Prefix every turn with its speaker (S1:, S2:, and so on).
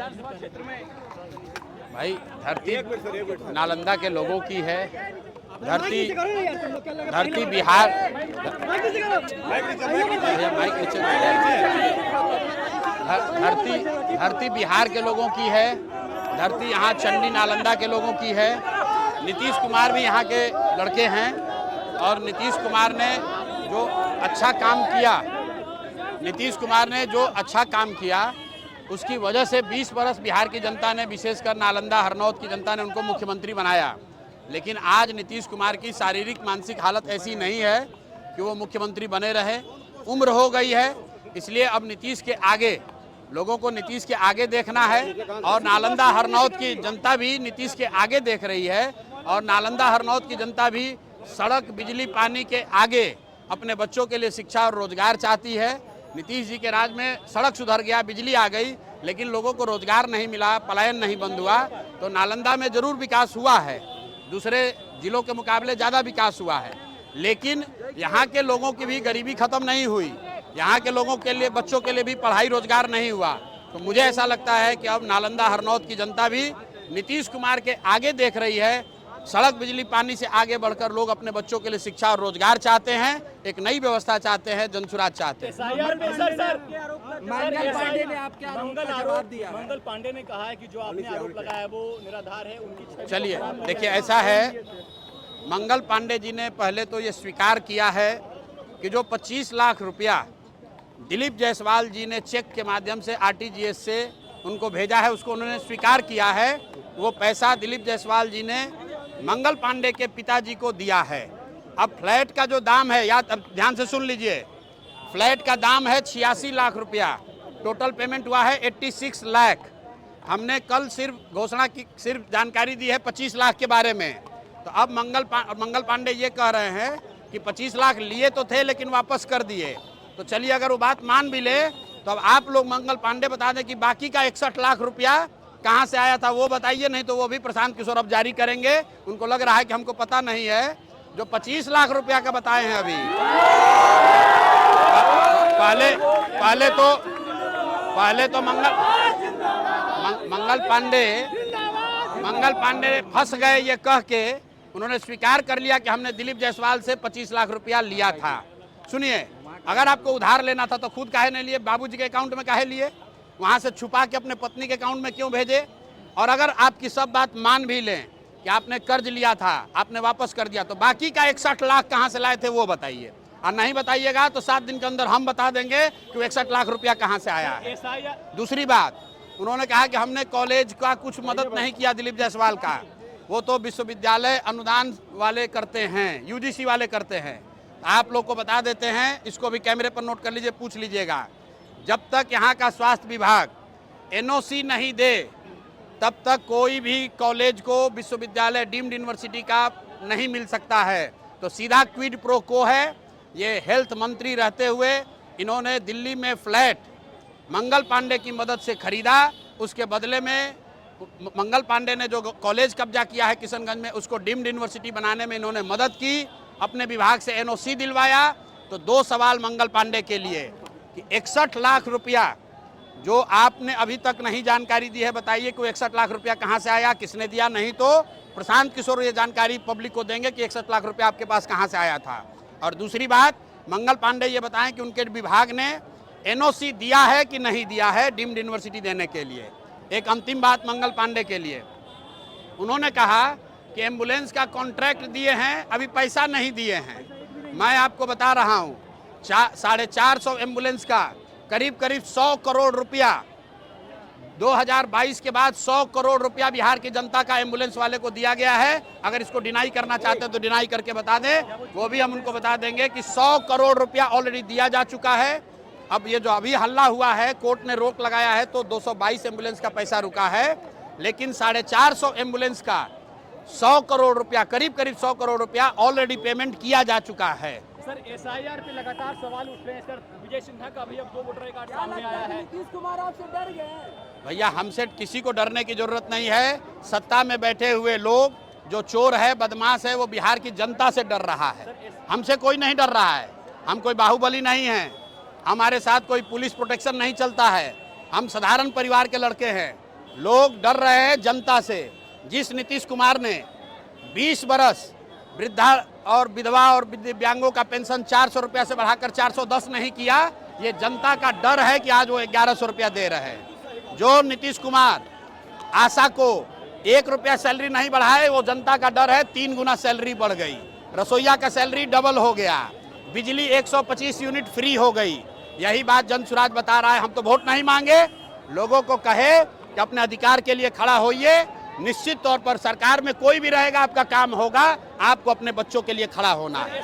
S1: विधानसभा क्षेत्र में
S2: भाई धरती नालंदा के लोगों की है, धरती बिहार धरती बिहार के लोगों की है, धरती यहाँ चंडी नालंदा के लोगों की है। नीतीश कुमार भी यहाँ के लड़के हैं और नीतीश कुमार ने जो अच्छा काम किया उसकी वजह से 20 बरस बिहार की जनता ने, विशेषकर नालंदा हरनौत की जनता ने उनको मुख्यमंत्री बनाया। लेकिन आज नीतीश कुमार की शारीरिक मानसिक हालत ऐसी नहीं है कि वो मुख्यमंत्री बने रहे। उम्र हो गई है, इसलिए अब नीतीश के आगे, लोगों को नीतीश के आगे देखना है और नालंदा हरनौत की जनता भी नीतीश के आगे देख रही है। और नालंदा हरनौत की जनता भी सड़क, बिजली, पानी के आगे अपने बच्चों के लिए शिक्षा और रोजगार चाहती है। नीतीश जी के राज में सड़क सुधर गया, बिजली आ गई, लेकिन लोगों को रोजगार नहीं मिला, पलायन नहीं बंद हुआ। तो नालंदा में जरूर विकास हुआ है, दूसरे जिलों के मुकाबले ज़्यादा विकास हुआ है, लेकिन यहाँ के लोगों की भी गरीबी खत्म नहीं हुई, यहाँ के लोगों के लिए, बच्चों के लिए भी पढ़ाई रोजगार नहीं हुआ। तो मुझे ऐसा लगता है कि अब नालंदा हरनौत की जनता भी नीतीश कुमार के आगे देख रही है। सड़क, बिजली, पानी से आगे बढ़कर लोग अपने बच्चों के लिए शिक्षा और रोजगार चाहते हैं, एक नई व्यवस्था चाहते हैं, जनसुराज चाहते हैं।
S1: मंगल पांडे ने कहा है कि जो आपने आरोप लगाया है वो निराधार है, उनकी।
S2: चलिए देखिए, ऐसा है, मंगल पांडे जी ने पहले तो ये स्वीकार किया है कि जो 25 लाख रुपया दिलीप जायसवाल जी ने चेक के माध्यम से RTGS से उनको भेजा है, उसको उन्होंने स्वीकार किया है। वो पैसा दिलीप जायसवाल जी ने मंगल पांडे के पिताजी को दिया है। अब फ्लैट का जो दाम है, याद, अब ध्यान से सुन लीजिए, फ्लैट का दाम है 86 लाख रुपया, टोटल पेमेंट हुआ है 86 लाख। हमने कल सिर्फ घोषणा की, सिर्फ जानकारी दी है 25 लाख के बारे में। तो अब मंगल पांडे ये कह रहे हैं कि 25 लाख लिए तो थे लेकिन वापस कर दिए। तो चलिए, अगर वो बात मान भी ले तो अब आप लोग मंगल पांडे बता दें कि बाकी का 61 लाख रुपया कहाँ से आया था, वो बताइए, नहीं तो वो भी प्रशांत किशोर अब जारी करेंगे। उनको लग रहा है कि हमको पता नहीं है। जो 25 लाख रुपया का बताए हैं अभी, पहले तो मंगल पांडे फंस गए ये कह के, उन्होंने स्वीकार कर लिया कि हमने दिलीप जायसवाल से 25 लाख रुपया लिया था। सुनिए, अगर आपको उधार लेना था तो खुद काहे नहीं लिए, बाबूजी के अकाउंट में काहे लिए, वहां से छुपा के अपने पत्नी के अकाउंट में क्यों भेजे? और अगर आपकी सब बात मान भी लें कि आपने कर्ज लिया था, आपने वापस कर दिया, तो बाकी का 61 लाख कहां से लाए थे वो बताइए। और नहीं बताइएगा तो 7 दिन के अंदर हम बता देंगे कि 61 लाख रुपया कहां से आया है। दूसरी बात, उन्होंने कहा कि हमने कॉलेज का कुछ मदद नहीं किया दिलीप जायसवाल का, वो तो विश्वविद्यालय अनुदान वाले करते हैं, UGC वाले करते हैं। आप लोग को बता देते हैं, इसको भी कैमरे पर नोट कर लीजिए, पूछ लीजिएगा, जब तक यहाँ का स्वास्थ्य विभाग NOC नहीं दे तब तक कोई भी कॉलेज को, विश्वविद्यालय, डीम्ड यूनिवर्सिटी का नहीं मिल सकता है। तो सीधा क्विड प्रो को है। ये हेल्थ मंत्री रहते हुए इन्होंने दिल्ली में फ्लैट मंगल पांडे की मदद से खरीदा, उसके बदले में मंगल पांडे ने जो कॉलेज कब्जा किया है किशनगंज में, उसको डीम्ड यूनिवर्सिटी बनाने में इन्होंने मदद की, अपने विभाग से NOC दिलवाया। तो 2 सवाल मंगल पांडे के लिए कि 61 लाख रुपया जो आपने अभी तक नहीं जानकारी दी है, बताइए कि 61 लाख रुपया कहां से आया, किसने दिया? नहीं तो प्रशांत किशोर ये जानकारी पब्लिक को देंगे कि 61 लाख रुपया आपके पास कहां से आया था। और दूसरी बात, मंगल पांडे ये बताएं कि उनके विभाग ने NOC दिया है कि नहीं दिया है डीम्ड यूनिवर्सिटी देने के लिए। एक अंतिम बात मंगल पांडे के लिए, उन्होंने कहा कि एम्बुलेंस का कॉन्ट्रैक्ट दिए हैं, अभी पैसा नहीं दिए हैं। मैं आपको बता रहा हूँ, 450 एम्बुलेंस का करीब 100 करोड़ रुपया 2022 के बाद 100 करोड़ रुपया बिहार की जनता का एम्बुलेंस वाले को दिया गया है। अगर इसको डिनाई करना चाहते हैं तो डिनाई करके बता दें, वो भी हम उनको बता देंगे कि 100 करोड़ रुपया ऑलरेडी दिया जा चुका है। अब ये जो अभी हल्ला हुआ है, कोर्ट ने रोक लगाया है, तो 222 एम्बुलेंस का पैसा रुका है, लेकिन 450 एम्बुलेंस का 100 करोड़ रुपया, करीब 100 करोड़ रुपया ऑलरेडी पेमेंट किया जा चुका है।
S1: सर, SIR पे लगातार सवाल उठ रहे हैं। सर, विजय सिन्हा का भी अब 2 वोटर कार्ड सामने आया है। नीतीश कुमार आपसे डर गए हैं?
S2: भैया, हमसे किसी को डरने की जरूरत नहीं है। सत्ता में बैठे हुए लोग, जो चोर है, बदमाश है, वो बिहार की जनता से डर रहा है। हमसे कोई नहीं डर रहा है। हम कोई बाहुबली नहीं है, हमारे साथ कोई पुलिस प्रोटेक्शन नहीं चलता है। हम साधारण परिवार के लड़के हैं। लोग डर रहे हैं जनता से। जिस नीतीश कुमार ने 20 बरस वृद्धा और विधवा और दिव्यांगों का पेंशन 400 रुपया से बढ़ाकर 410 नहीं किया, ये जनता का डर है कि आज वो 1100 रुपया दे रहे हैं। जो नीतीश कुमार आशा को 1 रुपया सैलरी नहीं बढ़ाए, वो जनता का डर है 3 गुना सैलरी बढ़ गई। रसोईया का सैलरी डबल हो गया, बिजली 125 यूनिट फ्री हो गई। यही बात जन सुराज बता रहा है। हम तो वोट नहीं मांगे, लोगों को कहे कि अपने अधिकार के लिए खड़ा होइए। निश्चित तौर पर सरकार में कोई भी रहेगा, आपका काम होगा, आपको अपने बच्चों के लिए खड़ा होना है।